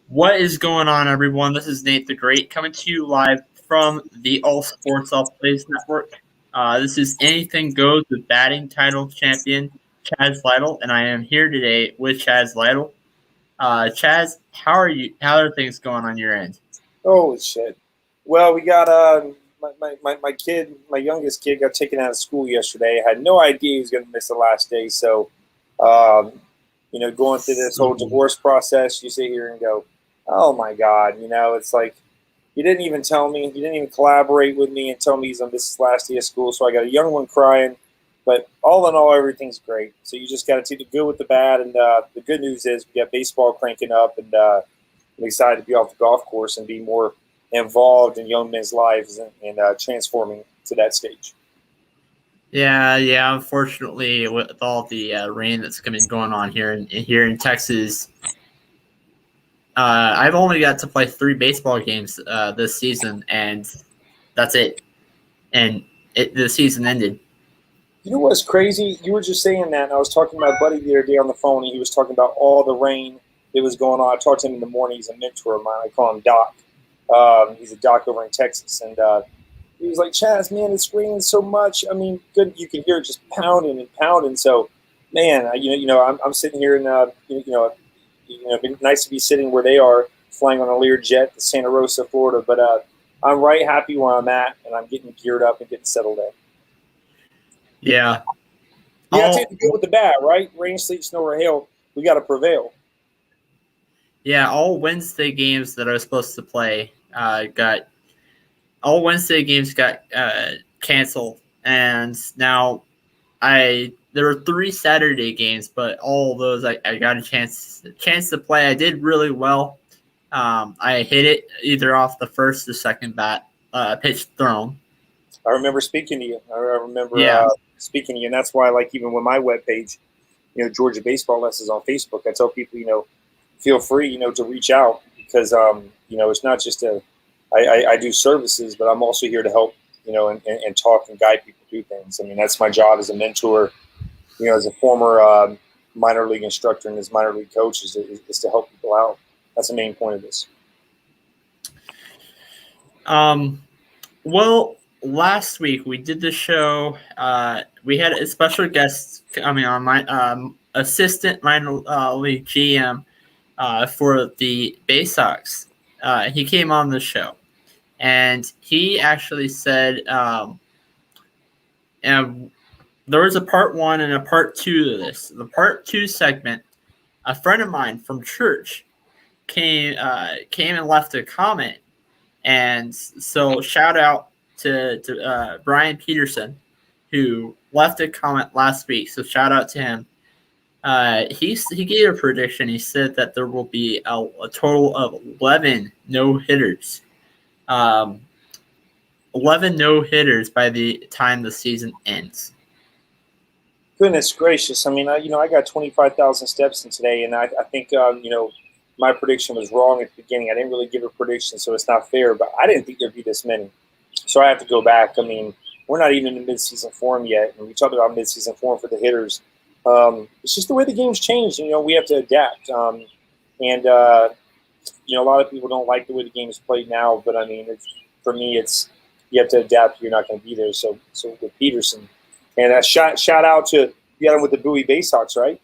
What is going on, everyone? This is Nate the Great coming to you live from the All Sports All Plays Network. This is Anything Goes with batting title champion Chaz Lytle, and I am here today with Chaz Lytle. Chaz, how are you? How are things going on your end? Holy shit. Well, we got my kid, my youngest kid, got taken out of school yesterday. I had no idea he was going to miss the last day. So, um, going through this whole divorce process, you sit here and go, oh my God, it's like you didn't even tell me, you didn't even collaborate with me and tell me he's on this last day of school. So I got a young one crying. But all in all, everything's great. So you just got to take the good with the bad. And the good news is we got baseball cranking up, and I'm excited to be off the golf course and be more involved in young men's lives and transforming to that stage. Yeah. Unfortunately, with all the rain that's been going on here in Texas, I've only got to play 3 baseball games this season, and that's it. And the season ended. You know what's crazy? You were just saying that, and I was talking to my buddy the other day on the phone, and he was talking about all the rain that was going on. I talked to him in the morning. He's a mentor of mine. I call him Doc. He's a doc over in Texas, and he was like, "Chaz, man, it's raining so much. I mean, good. You can hear it just pounding and pounding." So, man, I'm sitting here, and it'd be nice to be sitting where they are, flying on a Learjet to Santa Rosa, Florida. But I'm right happy where I'm at, and I'm getting geared up and getting settled in. Yeah. You got to take the good with the bad, right? Rain, sleet, snow, or hail. We got to prevail. Yeah, all Wednesday games that I was supposed to play got all Wednesday games got canceled, and now there were 3 Saturday games, but all of those I got a chance to play. I did really well. I hit it either off the first or second pitch thrown. I remember speaking to you. I remember Yeah, speaking to you, and that's why, like, even with my webpage, Georgia Baseball Lessons on Facebook, I tell people, feel free, to reach out because, it's not just I do services, but I'm also here to help, and talk and guide people through things. I mean, that's my job as a mentor, as a former minor league instructor and as minor league coach is to help people out. That's the main point of this. Well, last week we did the show. We had a special guest coming on, my assistant minor league GM for the Bay Sox. He came on the show, and he actually said, and there was a part 1 and a part 2 to this. The part 2 segment, a friend of mine from church came and left a comment, and so shout out to Brian Peterson, who left a comment last week. So shout out to him. He gave a prediction. He said that there will be a total of 11 no hitters. 11 no hitters by the time the season ends. Goodness gracious! I mean, I got 25,000 steps in today, and I think my prediction was wrong at the beginning. I didn't really give a prediction, so it's not fair. But I didn't think there'd be this many, so I have to go back. I mean, we're not even in midseason form yet, and we talked about midseason form for the hitters. It's just the way the game's changed. We have to adapt. And a lot of people don't like the way the game is played now, but I mean, for me, it's you have to adapt. You're not going to be there. So with Peterson, and shout out to you got him with the Bowie Bay Sox, right?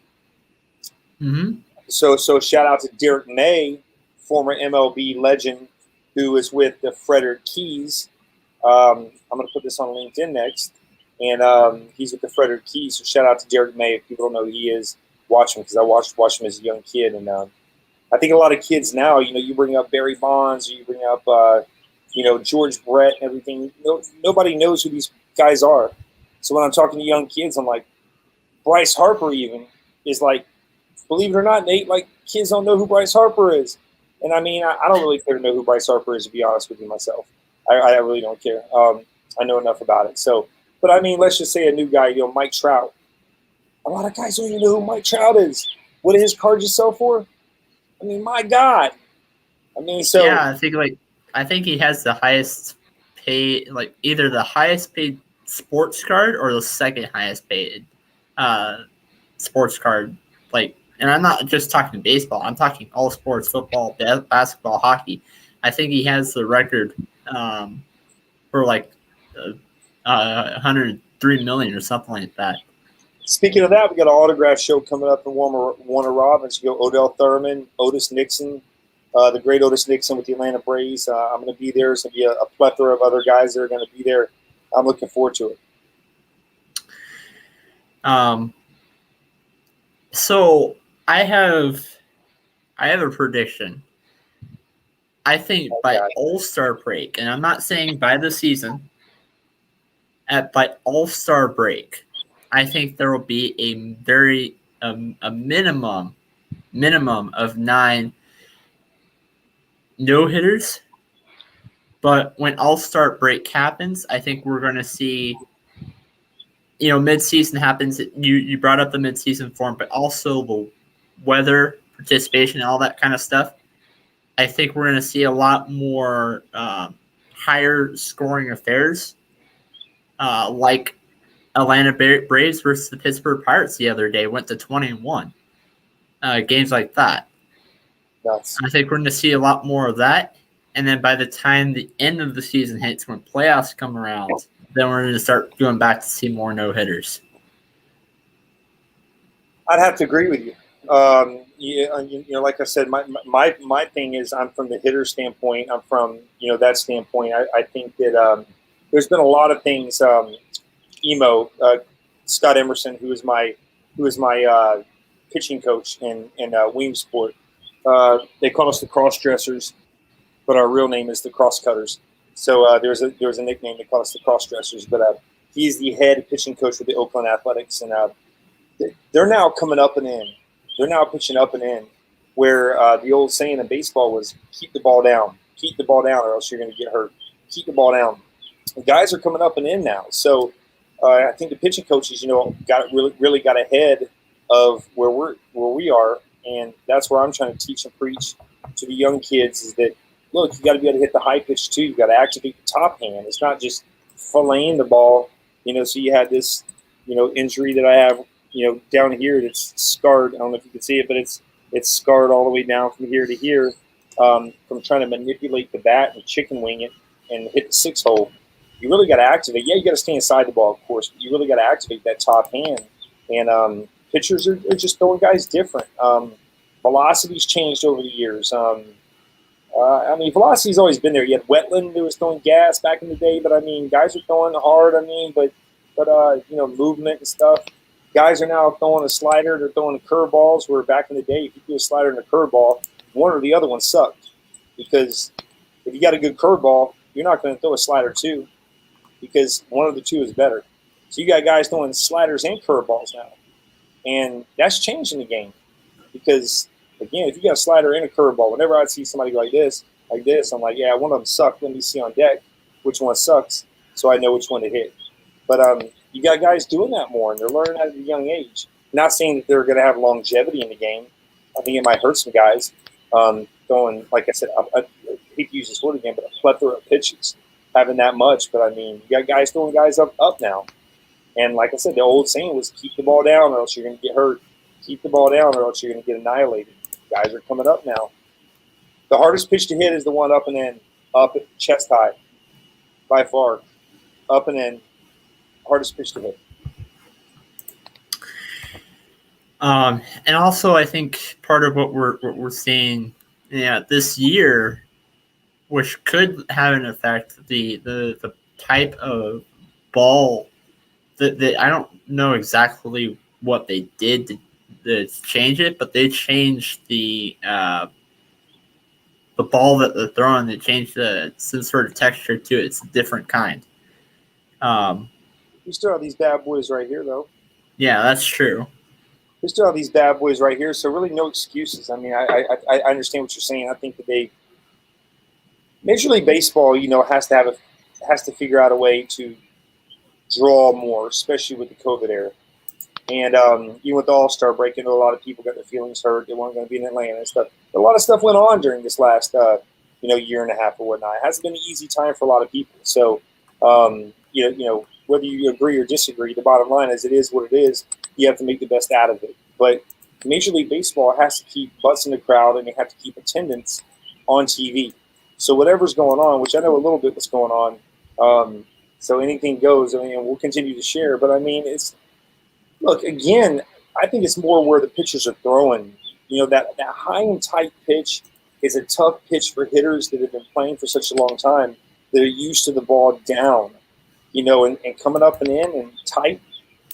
Mm-hmm. So shout out to Derek May, former MLB legend, who is with the Frederick Keys. I'm going to put this on LinkedIn next, and he's with the Frederick Keys. So shout out to Derek May. If people don't know who he is, watch him because I watched him as a young kid, and I think a lot of kids now, you bring up Barry Bonds, or you bring up George Brett and everything. Nobody knows who these guys are. So when I'm talking to young kids, I'm like, Bryce Harper even is like, believe it or not, Nate, like kids don't know who Bryce Harper is. And I mean, I don't really care to know who Bryce Harper is, to be honest with you myself. I really don't care. I know enough about it. So, but I mean, let's just say a new guy, Mike Trout. A lot of guys don't even know who Mike Trout is. What did his card just sell for? I mean, my God. I mean, so Yeah, I think he has the highest paid, like either the highest paid sports card or the second highest paid sports card, like and I'm not just talking baseball. I'm talking all sports: football, basketball, hockey. I think he has the record for like 103 million or something like that. Speaking of that, we got an autograph show coming up in Warner Robins. You go Odell Thurman, Otis Nixon, the great Otis Nixon with the Atlanta Braves. I'm going to be there. There's going to be a plethora of other guys that are going to be there. I'm looking forward to it. So I have a prediction. I think by All-Star break, and I'm not saying by the season, by All-Star break, I think there will be a very a minimum of 9 no-hitters. But when All-Star break happens, I think we're going to see, mid-season happens. You brought up the mid-season form, but also the weather, participation, and all that kind of stuff. I think we're going to see a lot more higher scoring affairs, like Atlanta Braves versus the Pittsburgh Pirates the other day went to 21. Games like that. Nuts. I think we're going to see a lot more of that. And then by the time the end of the season hits, when playoffs come around, then we're going to start going back to see more no-hitters. I'd have to agree with you. Like I said, my thing is I'm from the hitter standpoint. I'm from that standpoint. I think that there's been a lot of things. Scott Emerson, who is my pitching coach in Williamsport. They call us the cross dressers, but our real name is the cross cutters. So there's a nickname they call us the cross dressers. But he's the head pitching coach with the Oakland Athletics, and they're now coming up and in. They're now pitching up and in, where the old saying in baseball was keep the ball down, or else you're going to get hurt. Keep the ball down. The guys are coming up and in now, so I think the pitching coaches, really got ahead of where we are, and that's where I'm trying to teach and preach to the young kids is that look, you got to be able to hit the high pitch too. You got to activate the top hand. It's not just filleting the ball, So you had this, injury that I have, down here that's scarred. I don't know if you can see it, but it's scarred all the way down from here to here from trying to manipulate the bat and chicken wing it and hit the 6-hole. You really got to activate. Yeah, you got to stay inside the ball, of course, but you really got to activate that top hand. And pitchers are just throwing guys different. Velocity's changed over the years. Velocity's always been there. You had Wetland who was throwing gas back in the day, but guys are throwing hard. But movement and stuff. Guys are now throwing a slider. They're throwing curveballs. Where back in the day, if you threw a slider and a curveball, one or the other one sucked. Because if you got a good curveball, you're not going to throw a slider too, because one of the two is better. So you got guys throwing sliders and curveballs now, and that's changing the game. Because again, if you got a slider and a curveball, whenever I see somebody like this, I'm like, yeah, one of them sucked. Let me see on deck which one sucks, so I know which one to hit. But you got guys doing that more, and they're learning at a young age. Not saying that they're going to have longevity in the game. I think it might hurt some guys going, like I said, I hate to use this word again, but a plethora of pitches, having that much. But you got guys throwing guys up now. And like I said, the old saying was keep the ball down or else you're going to get hurt. Keep the ball down or else you're going to get annihilated. Guys are coming up now. The hardest pitch to hit is the one up and in, up at chest high, by far. Up and in, hardest pitch to hit. And also, I think part of what we're seeing, this year, which could have an effect, the type of ball that I don't know exactly what they did to change it, but they changed the ball that they're throwing. They changed some sort of texture to it. It's a different kind. You still have these bad boys right here, though. Yeah, that's true. We still have these bad boys right here, so really no excuses. I understand what you're saying. I think that Major League Baseball, has to figure out a way to draw more, especially with the COVID era. And even with the All-Star break, a lot of people got their feelings hurt. They weren't going to be in Atlanta and stuff. But a lot of stuff went on during this last, year and a half or whatnot. It hasn't been an easy time for a lot of people. So, whether you agree or disagree, the bottom line is it is what it is. You have to make the best out of it. But Major League Baseball has to keep butts in the crowd, and they have to keep attendance on TV. So whatever's going on, which I know a little bit what's going on, so anything goes. I mean, we'll continue to share. But I mean, look again. I think it's more where the pitchers are throwing. That high and tight pitch is a tough pitch for hitters that have been playing for such a long time. That are used to the ball down, and coming up and in and tight.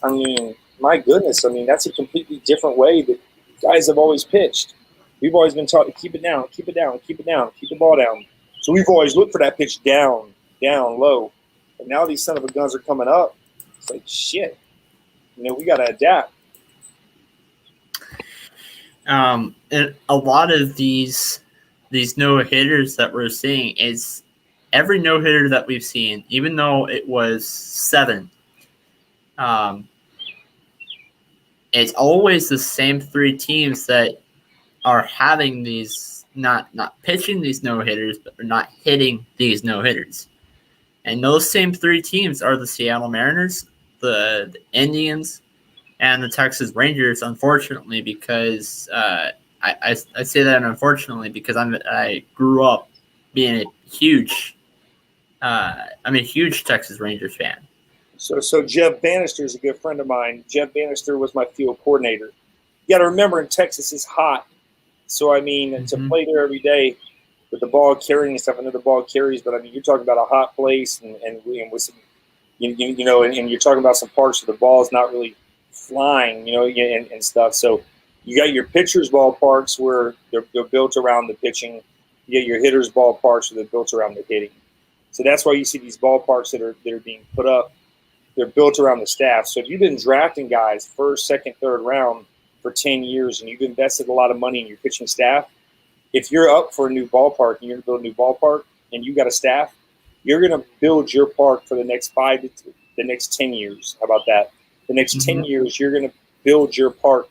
I mean, my goodness. I mean, that's a completely different way that guys have always pitched. We've always been taught to keep it down, keep it down, keep it down, keep the ball down. So we've always looked for that pitch down, down, low. And now these son of a guns are coming up. It's like, shit. We got to adapt. And a lot of these no hitters that we're seeing is every no hitter that we've seen, even though it was 7. It's always the same 3 teams that are having these not pitching these no hitters, but not hitting these no hitters. And those same 3 teams are the Seattle Mariners, the Indians, and the Texas Rangers. Unfortunately, because I say that unfortunately because I grew up being a huge Texas Rangers fan. So Jeff Bannister is a good friend of mine. Jeff Bannister was my field coordinator. You got to remember, in Texas, it's hot. So, I mean, to play there every day with the ball carrying and stuff, I know the ball carries, but, I mean, you're talking about a hot place and with some, and you're talking about some parts of the ball is not really flying, and stuff. So you got your pitcher's ballparks where they're built around the pitching. You get your hitter's ballparks where they're built around the hitting. So that's why you see these ballparks that are being put up. They're built around the staff. So if you've been drafting guys first, second, third round for 10 years and you've invested a lot of money in your pitching staff, if you're up for a new ballpark and you're going to build a new ballpark and you got a staff, you're going to build your park for the next 10 years. How about that? The next 10 years, you're going to build your park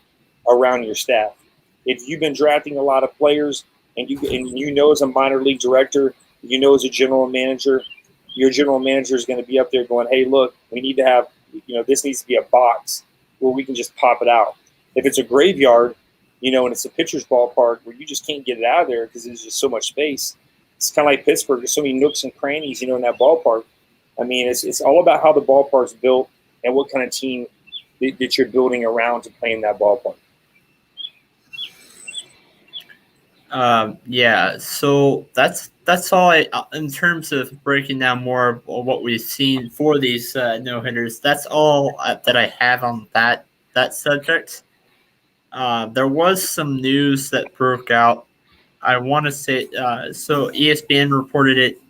around your staff. If you've been drafting a lot of players and you know as a minor league director, as a general manager, your general manager is going to be up there going, hey, look, we need to have, this needs to be a box where we can just pop it out. If it's a graveyard, and it's a pitcher's ballpark where you just can't get it out of there because there's just so much space. It's kind of like Pittsburgh. There's so many nooks and crannies, in that ballpark. I mean, it's all about how the ballpark's built and what kind of team that you're building around to play in that ballpark. Yeah, so that's all in terms of breaking down more of what we've seen for these no hitters. That's all that I have on that subject. There was some news that broke out. I want to say so. ESPN reported it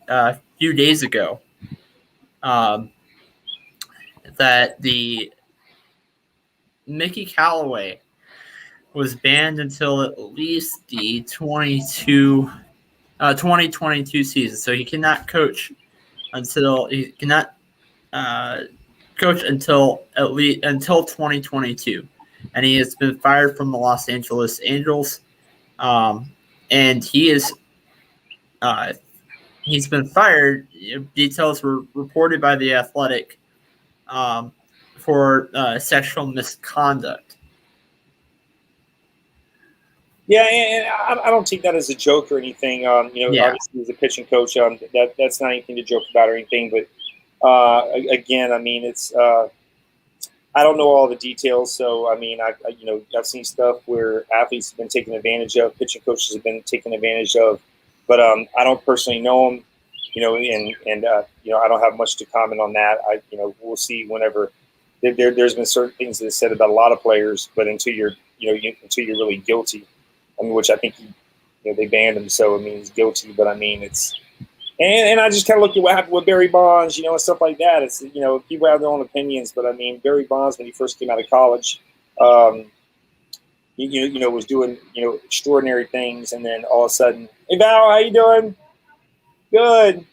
a few days ago that the Mickey Callaway was banned until at least the 2022 season. So he cannot coach until 2022, and he has been fired from the Los Angeles Angels. And he's been fired. Details were reported by The Athletic for sexual misconduct. Yeah, and I don't take that as a joke or anything. Obviously as a pitching coach, that's not anything to joke about or anything. But again, I mean, it's I don't know all the details. So I mean, I've seen stuff where athletes have been taken advantage of, pitching coaches have been taken advantage of. But I don't personally know them, and I don't have much to comment on that. We'll see whenever. There's been certain things that are said about a lot of players, but until you're really guilty. I mean, which I think they banned him, so I mean he's guilty. But I mean it's, and I just kind of look at what happened with Barry Bonds, and stuff like that. It's people have their own opinions, but I mean Barry Bonds when he first came out of college, was doing extraordinary things, and then all of a sudden, hey Val, how you doing? Good.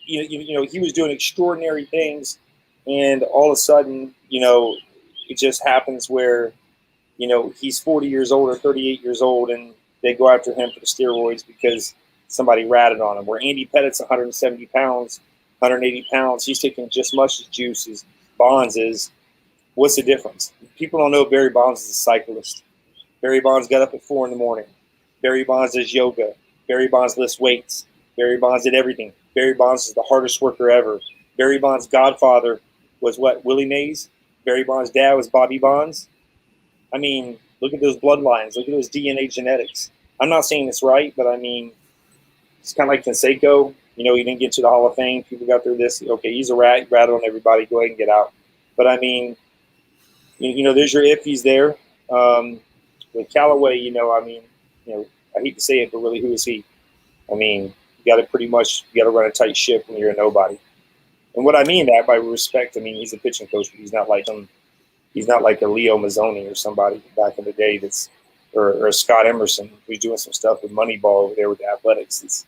He was doing extraordinary things, and all of a sudden, it just happens where. He's 40 years old or 38 years old, and they go after him for the steroids because somebody ratted on him. Where Andy Pettit's 170 pounds, 180 pounds, he's taking just as much as juice as Bonds is. What's the difference? People don't know Barry Bonds is a cyclist. Barry Bonds got up at 4 a.m. Barry Bonds does yoga. Barry Bonds lifts weights. Barry Bonds did everything. Barry Bonds is the hardest worker ever. Barry Bonds' godfather was what? Willie Mays? Barry Bonds' dad was Bobby Bonds? I mean, look at those bloodlines. Look at those DNA genetics. I'm not saying it's right, but I mean, it's kind of like Canseco. You know, he didn't get to the Hall of Fame. People got through this. Okay, he's a rat. Rat on everybody. Go ahead and get out. But I mean, you know, there's your iffies there. With Callaway, you know, I mean, you know, I hate to say it, but really, who is he? I mean, you got to run a tight ship when you're a nobody. And what I mean that by respect, I mean he's a pitching coach, but he's not like him. He's not like a Leo Mazzoni or somebody back in the day or a Scott Emerson who's doing some stuff with Moneyball over there with the Athletics. It's,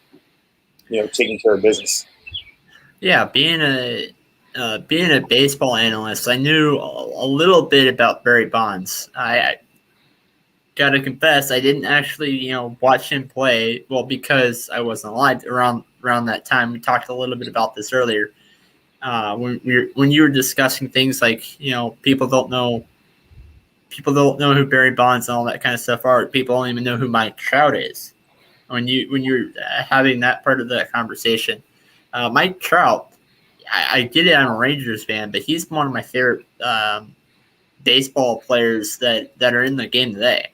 you know, taking care of business. Yeah, being a baseball analyst, I knew a little bit about Barry Bonds. I gotta confess, I didn't actually, you know, watch him play. Well, because I wasn't alive around that time. We talked a little bit about this earlier. When you were discussing things like, you know, people don't know who Barry Bonds and all that kind of stuff are. People don't even know who Mike Trout is. When you're having that part of the conversation, Mike Trout, I get it. I'm a Rangers fan, but he's one of my favorite baseball players that are in the game today.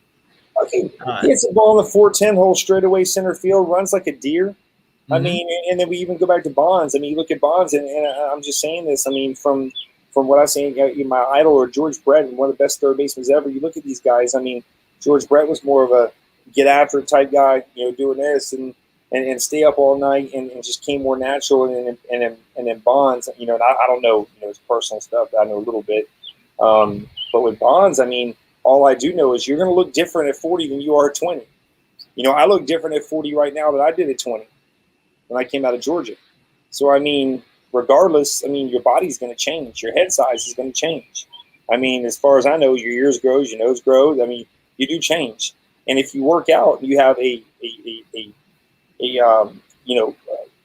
Okay, he hits the ball in the 410 hole straightaway center field, runs like a deer. Mm-hmm. I mean, and then we even go back to Bonds. I mean, you look at Bonds, and I'm just saying this. I mean, from what I've seen, my idol or George Brett, one of the best third basemen ever. You look at these guys. I mean, George Brett was more of a get after it type guy, you know, doing this and stay up all night and just came more natural. And then Bonds, you know, and I don't know, you know, his personal stuff. I know a little bit, but with Bonds, I mean, all I do know is you're going to look different at 40 than you are at 20. You know, I look different at 40 right now than I did at 20 when I came out of Georgia. So, I mean, regardless, I mean, your body's going to change. Your head size is going to change. I mean, as far as I know, your ears grow, your nose grows. I mean, you do change. And if you work out, you have a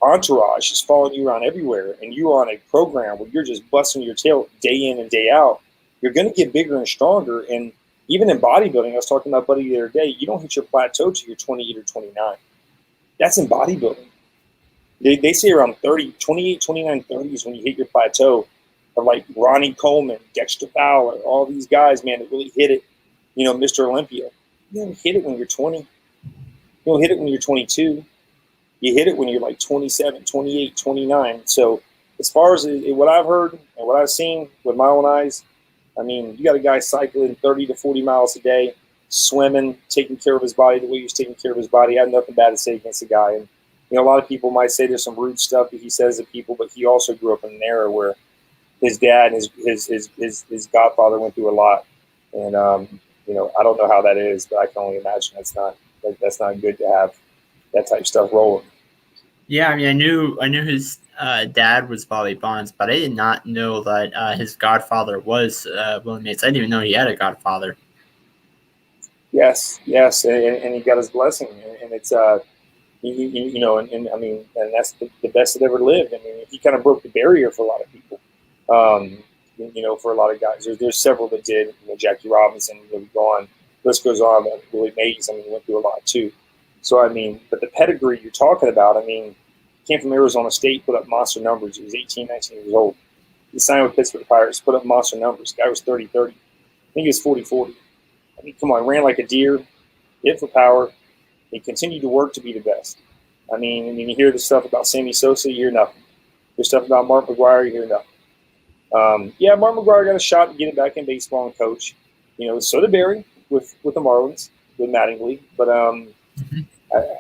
entourage is following you around everywhere, and you're on a program where you're just busting your tail day in and day out, you're going to get bigger and stronger. And even in bodybuilding, I was talking about Buddy the other day, you don't hit your plateau till you're 28 or 29. That's in bodybuilding. They say around 30, 28, 29, 30 is when you hit your plateau. Of like Ronnie Coleman, Dexter Fowler, all these guys, man, that really hit it. You know, Mr. Olympia. You don't hit it when you're 20. You don't hit it when you're 22. You hit it when you're like 27, 28, 29. So as far as what I've heard and what I've seen with my own eyes, I mean, you got a guy cycling 30 to 40 miles a day, swimming, taking care of his body the way he's taking care of his body. I have nothing bad to say against the guy. And, you know, a lot of people might say there's some rude stuff that he says to people, but he also grew up in an era where his dad and his godfather went through a lot. And, you know, I don't know how that is, but I can only imagine that's not good to have that type of stuff rolling. Yeah, I mean, I knew his dad was Bobby Bonds, but I did not know that his godfather was Willie Mays. I didn't even know he had a godfather. Yes, and he got his blessing, and it's you know, and I mean, and that's the best that ever lived. I mean, he kind of broke the barrier for a lot of people. You know, for a lot of guys, there's several that did. You know, Jackie Robinson, you know, gone. List goes on. But Willie Mays, I mean, he went through a lot too. So I mean, but the pedigree you're talking about, I mean, came from Arizona State, put up monster numbers. He was 18, 19 years old. He signed with Pittsburgh Pirates, put up monster numbers. Guy was 30-30. I think he was 40-40. I mean, come on, ran like a deer, hit for power. He continued to work to be the best. I mean, you hear the stuff about Sammy Sosa, you hear nothing. There's stuff about Mark McGwire, you hear nothing. Yeah, Mark McGwire got a shot to get it back in baseball and coach. You know, so did Barry with the Marlins, with Mattingly. But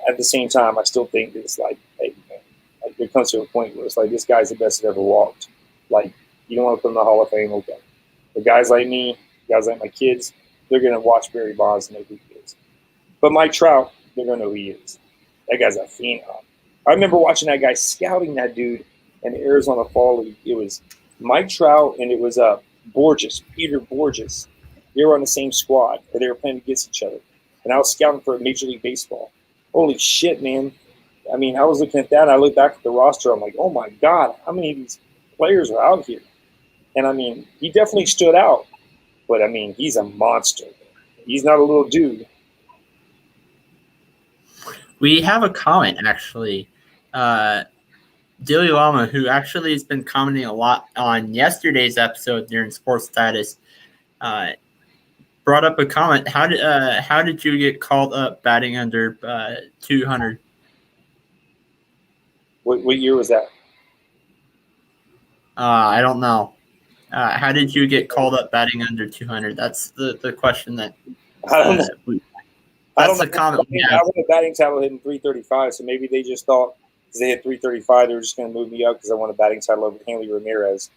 at the same time, I still think that it's like, hey, man, like there comes to a point where it's like, this guy's the best that ever walked. Like, you don't want to put him in the Hall of Fame, okay. But guys like me, guys like my kids, they're going to watch Barry Bonds and know who he is. But Mike Trout, they're going to know who he is. That guy's a phenom. I remember watching that guy scouting that dude in the Arizona Fall League. It was Mike Trout and it was Borges, Peter Borges. They were on the same squad, or they were playing against each other. And I was scouting for Major League Baseball. Holy shit, man. I mean, I was looking at that, and I looked back at the roster. I'm like, oh, my God, how many of these players are out here? And, I mean, he definitely stood out. But, I mean, he's a monster. He's not a little dude. We have a comment, actually. Dilly Lama, who actually has been commenting a lot on yesterday's episode during Sports Status, brought up a comment. How did you get called up batting under 200? What year was that? I don't know. How did you get called up batting under 200? That's the question that. I don't know. That's the comment. I won a batting title hitting 335, so maybe they just thought because they hit 335, they were just going to move me up because I won a batting title over Hanley Ramirez.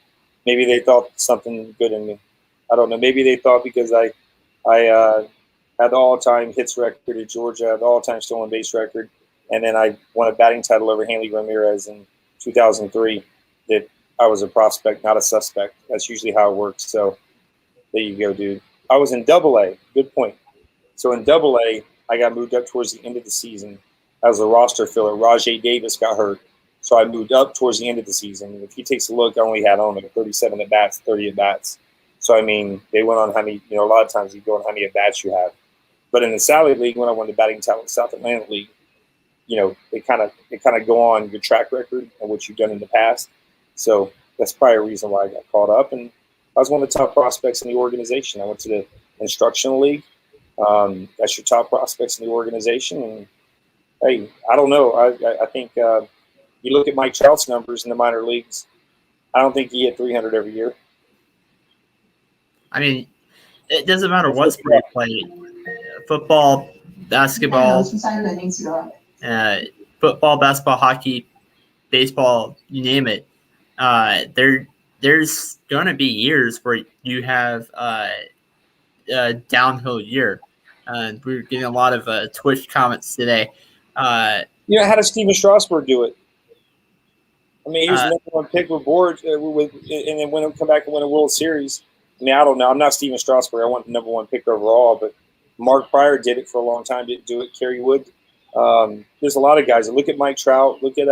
Maybe they thought something good in me. I don't know. Maybe they thought because I had the all-time hits record at Georgia, the all-time stolen base record, and then I won a batting title over Hanley Ramirez in 2003 that I was a prospect, not a suspect. That's usually how it works. So there you go, dude. I was in Double-A. Good point. So in Double-A, I got moved up towards the end of the season. I was a roster filler. Rajay Davis got hurt. So I moved up towards the end of the season. If he takes a look, I only had on like 37 at-bats, 30 at-bats. So, I mean, they went on how many, a lot of times you go on how many at-bats you have. But in the Sally League, when I won the batting title in the South Atlantic League, they kind of go on your track record and what you've done in the past. So that's probably a reason why I got called up. And I was one of the top prospects in the organization. I went to the Instructional League. That's your top prospects in the organization. And, hey, I don't know. I think you look at Mike Trout's numbers in the minor leagues, I don't think he hit 300 every year. I mean, it doesn't matter what sport you play. Football, basketball, football, basketball, hockey, baseball, you name it. There's going to be years where you have a downhill year. We're getting a lot of Twitch comments today. How does Steven Strasburg do it? I mean, he was the number one pick with board, and then when he come back and win a World Series. I mean, I don't know. I'm not Steven Strasburg. I want the number one pick overall, but Mark Pryor did it for a long time. Didn't do it. Kerry Wood. There's a lot of guys. Look at Mike Trout. Look at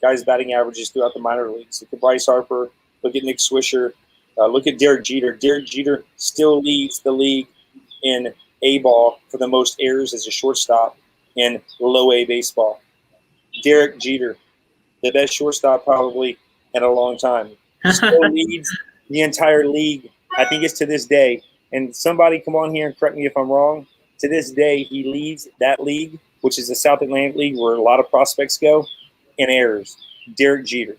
guys batting averages throughout the minor leagues. Look at Bryce Harper. Look at Nick Swisher. Look at Derek Jeter. Derek Jeter still leads the league in A-ball for the most errors as a shortstop in low A baseball. Derek Jeter, the best shortstop probably in a long time, still leads the entire league. I think it's to this day. And somebody come on here and correct me if I'm wrong. To this day, he leads that league, which is the South Atlantic League, where a lot of prospects go, in errors. Derek Jeter.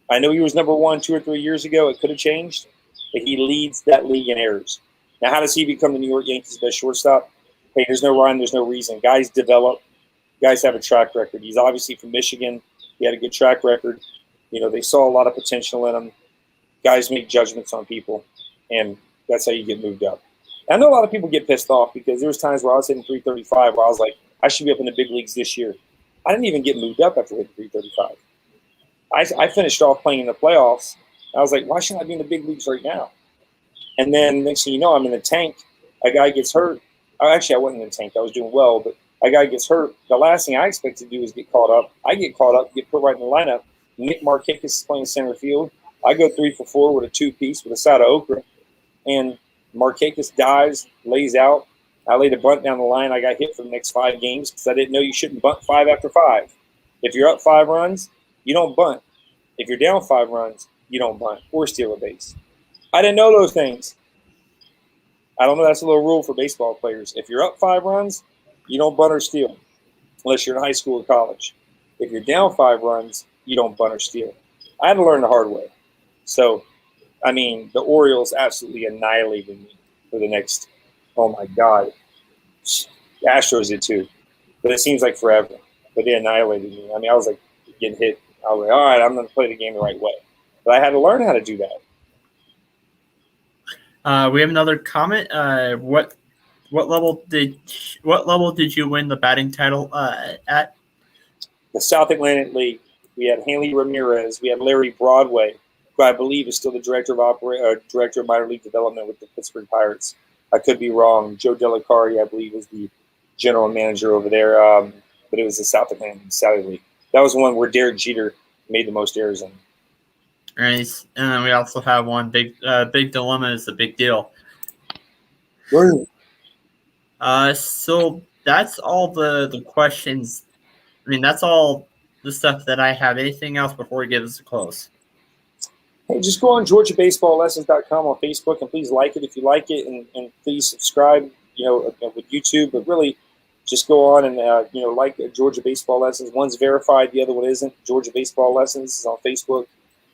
I know he was number one 2 or 3 years ago. It could have changed, but he leads that league in errors. Now, how does he become the New York Yankees' best shortstop? Hey, there's no rhyme, there's no reason. Guys develop. Guys have a track record. He's obviously from Michigan. He had a good track record. They saw a lot of potential in him. Guys make judgments on people, and that's how you get moved up. And I know a lot of people get pissed off because there was times where I was hitting 335 where I was like, I should be up in the big leagues this year. I didn't even get moved up after hitting 335. I finished off playing in the playoffs. I was like, why shouldn't I be in the big leagues right now? And then next thing you know, I'm in the tank. A guy gets hurt. Actually, I wasn't in the tank. I was doing well, but a guy gets hurt. The last thing I expect to do is get caught up. I get caught up, get put right in the lineup. Nick Markakis is playing center field. I go 3 for 4 with a 2-piece with a side of okra. And Markakis dives, lays out. I laid a bunt down the line. I got hit for the next 5 games because I didn't know you shouldn't bunt 5 after 5. If you're up 5 runs, you don't bunt. If you're down 5 runs, you don't bunt or steal a base. I didn't know those things. I don't know. That's a little rule for baseball players. If you're up 5 runs, you don't bunt or steal unless you're in high school or college. If you're down 5 runs, you don't bunt or steal. I had to learn the hard way. So, I mean, the Orioles absolutely annihilated me for the next, oh my God. The Astros did too. But it seems like forever. But they annihilated me. I mean, I was like getting hit. I was like, all right, I'm going to play the game the right way. But I had to learn how to do that. We have another comment. What level did you win the batting title at? The South Atlantic League. We had Hanley Ramirez. We had Larry Broadway, who I believe is still the director of minor league development with the Pittsburgh Pirates. I could be wrong. Joe Delicari, I believe, is the general manager over there. But it was the South Atlantic Sally League. That was one where Derek Jeter made the most errors in. Right, and then we also have one big dilemma is a big deal. So that's all the questions. I mean, that's all the stuff that I have. Anything else before we give this a close? Hey, just go on GeorgiaBaseballLessons.com on Facebook, and please like it if you like it, and please subscribe, with YouTube. But really, just go on and, like Georgia Baseball Lessons. One's verified, the other one isn't. Georgia Baseball Lessons is on Facebook.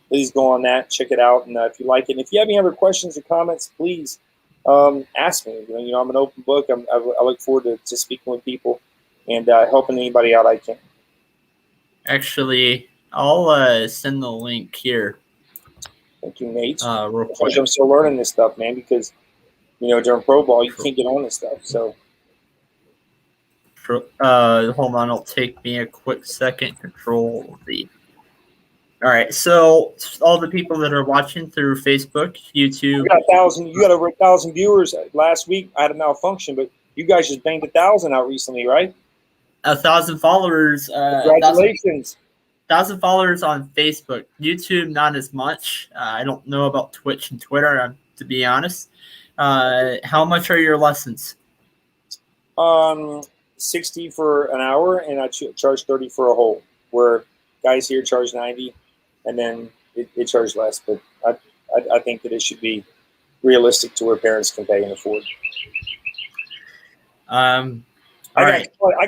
Please go on that, check it out, and if you like it. And if you have any other questions or comments, please ask me. I'm an open book. I look forward to speaking with people and helping anybody out I can. Actually, I'll send the link here. Thank you, Nate. Real quick. I'm still learning this stuff, man, because during pro ball you can't get on this stuff. So hold on, it'll take me a quick second. Control V. All right, so all the people that are watching through Facebook, YouTube, you got over 1,000 viewers. Last week I had a malfunction, but you guys just banged 1,000 out recently, right? 1,000 followers. Congratulations. 1,000 followers on Facebook. YouTube, not as much. I don't know about Twitch and Twitter, to be honest. How much are your lessons? 60 for an hour, and I charge 30 for a hole. Where guys here charge 90, and then it charge less. But I think that it should be realistic to where parents can pay and afford. I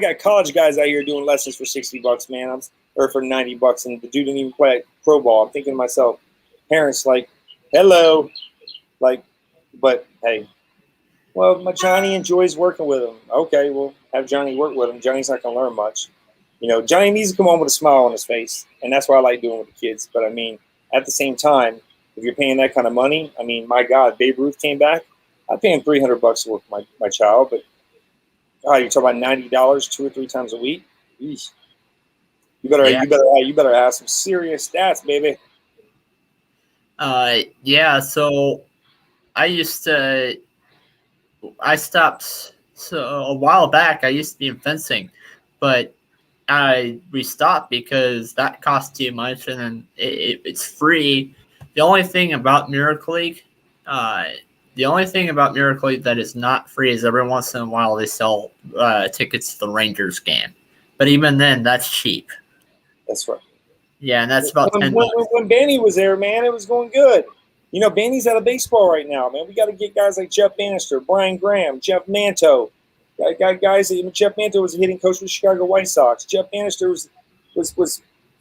got college guys out here doing lessons for $60, man. Or for $90, and the dude didn't even play pro ball. I'm thinking to myself, parents hello, but hey, well, my Johnny enjoys working with him. Okay, well, have Johnny work with him. Johnny's not gonna learn much. Johnny needs to come home with a smile on his face, and that's what I like doing with the kids. But I mean, at the same time, if you're paying that kind of money, I mean, my God, Babe Ruth came back. I'm paying $300 to work for my child, but you're talking about $90 2 or 3 times a week. Eesh. You better have some serious stats, baby. Yeah. So I stopped. So a while back, I used to be in fencing, but we stopped because that cost too much, and then it's free. The only thing about Miracle League, that is not free is every once in a while they sell tickets to the Rangers game, but even then, that's cheap. That's right. Yeah, and that's about $10. When Banny was there, man, it was going good. Banny's out of baseball right now, man. We got to get guys like Jeff Bannister, Brian Graham, Jeff Manto. Guys, Jeff Manto was a hitting coach with the Chicago White Sox. Jeff Bannister was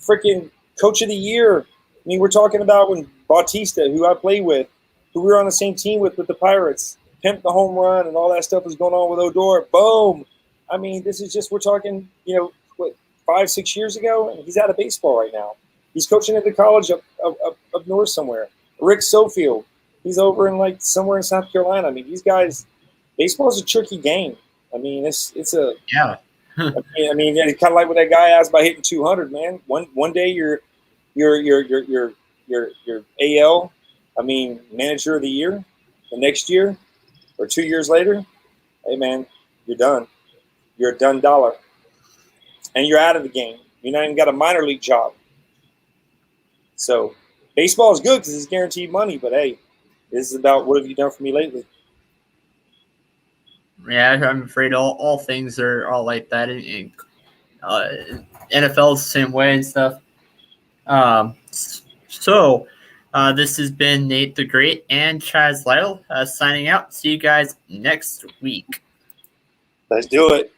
freaking coach of the year. I mean, we're talking about when Bautista, who I played with, who we were on the same team with the Pirates, pimped the home run and all that stuff was going on with Odor. Boom. I mean, this is just, we're talking, 5-6 years ago, and he's out of baseball right now. He's coaching at the college up north somewhere. Rick Sofield, he's over in somewhere in South Carolina. I mean, these guys, baseball is a tricky game. I mean, it's a yeah. I mean, it's kind of like what that guy asked about hitting 200, man. One day you're AL, I mean, manager of the year. The next year or 2 years later, hey man, you're done. You're a done dollar. And you're out of the game. You're not even got a minor league job. So baseball is good because it's guaranteed money. But hey, this is about what have you done for me lately? Yeah, I'm afraid all things are all like that. NFL's the same way and stuff. So this has been Nate the Great and Chaz Lytle signing out. See you guys next week. Let's do it.